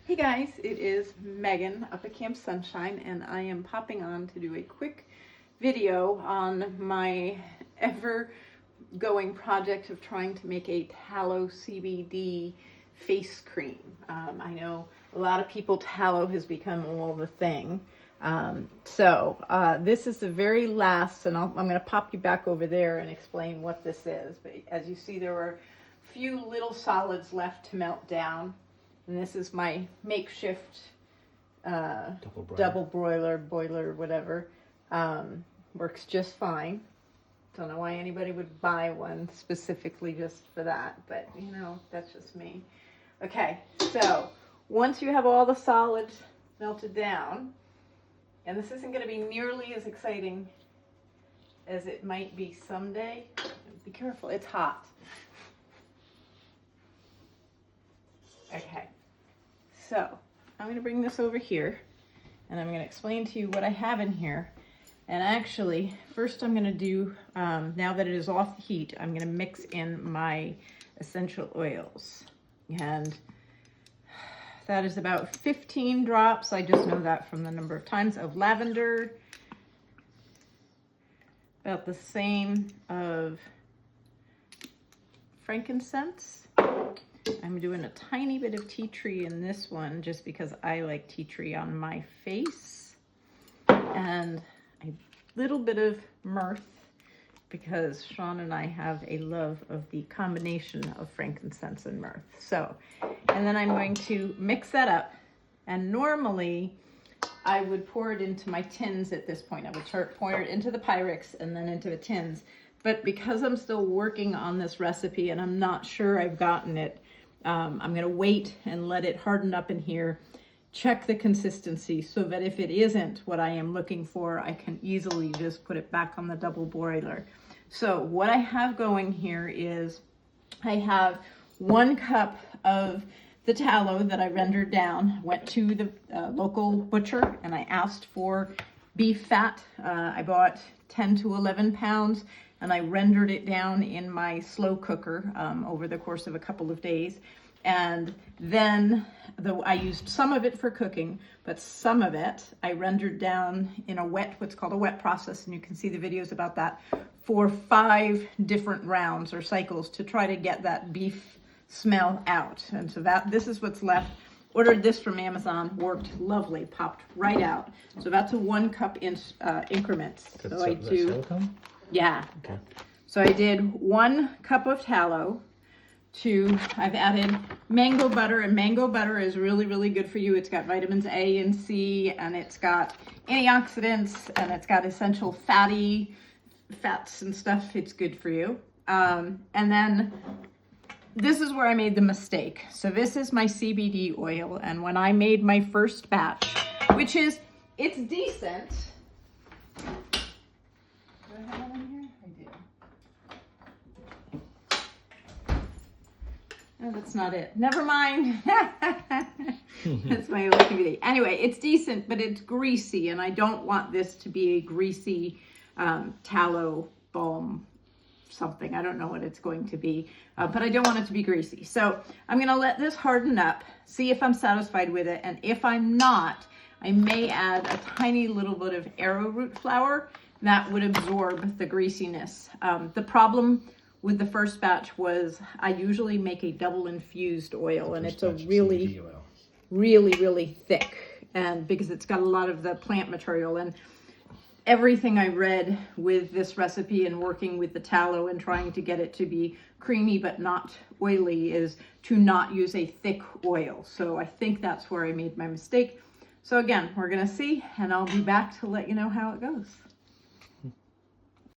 Hey guys, it is Megan up at Camp Sunshine, and I am popping on to do a quick video on my ever-going project of trying to make a tallow CBD face cream. I know a lot of people, tallow has become all the thing. This is the very last, and I'm going to pop you back over there and explain what this is. But as you see, there are a few little solids left to melt down. And this is my makeshift double boiler, whatever. Works just fine. Don't know why anybody would buy one specifically just for that, but you know, that's just me. Okay, so once you have all the solids melted down, and this isn't going to be nearly as exciting as it might be someday. Be careful, it's hot. Okay. So I'm going to bring this over here, and I'm going to explain to you what I have in here. And actually, first I'm going to do, now that it is off the heat, I'm going to mix in my essential oils. And that is about 15 drops. I just know that from the number of times of lavender. About the same of frankincense. I'm doing a tiny bit of tea tree in this one just because I like tea tree on my face. And a little bit of myrrh because Sean and I have a love of the combination of frankincense and myrrh. So, and then I'm going to mix that up. And normally I would pour it into my tins at this point. I would pour it into the Pyrex and then into the tins. But because I'm still working on this recipe and I'm not sure I've gotten it, I'm going to wait and let it harden up in here, check the consistency so that if it isn't what I am looking for, I can easily just put it back on the double boiler. So what I have going here is I have 1 cup of the tallow that I rendered down. Went to the local butcher and I asked for beef fat. I bought 10 to 11 pounds. And I rendered it down in my slow cooker over the course of a couple of days. And then I used some of it for cooking, but some of it I rendered down in a what's called a wet process, and you can see the videos about that, for 5 different rounds or cycles to try to get that beef smell out. And so this is what's left. Ordered this from Amazon, worked lovely, popped right out. So that's a 1 cup increments. So I do. Silicone? Yeah. Okay. So I did 1 cup of tallow. I've added mango butter, and mango butter is really, really good for you. It's got vitamins A and C, and it's got antioxidants, and it's got essential fats and stuff. It's good for you. And then this is where I made the mistake. So this is my CBD oil, and when I made my first batch, it's decent. Oh, that's not it. Never mind. That's my old DVD. Anyway, it's decent, but it's greasy, and I don't want this to be a greasy tallow balm something. I don't know what it's going to be, but I don't want it to be greasy. So I'm going to let this harden up, see if I'm satisfied with it, and if I'm not, I may add a tiny little bit of arrowroot flour that would absorb the greasiness. The problem with the first batch was I usually make a double infused oil, and it's a really, really, really thick, and because it's got a lot of the plant material. And everything I read with this recipe and working with the tallow and trying to get it to be creamy but not oily is to not use a thick oil. So I think that's where I made my mistake. So again, we're gonna see, and I'll be back to let you know how it goes.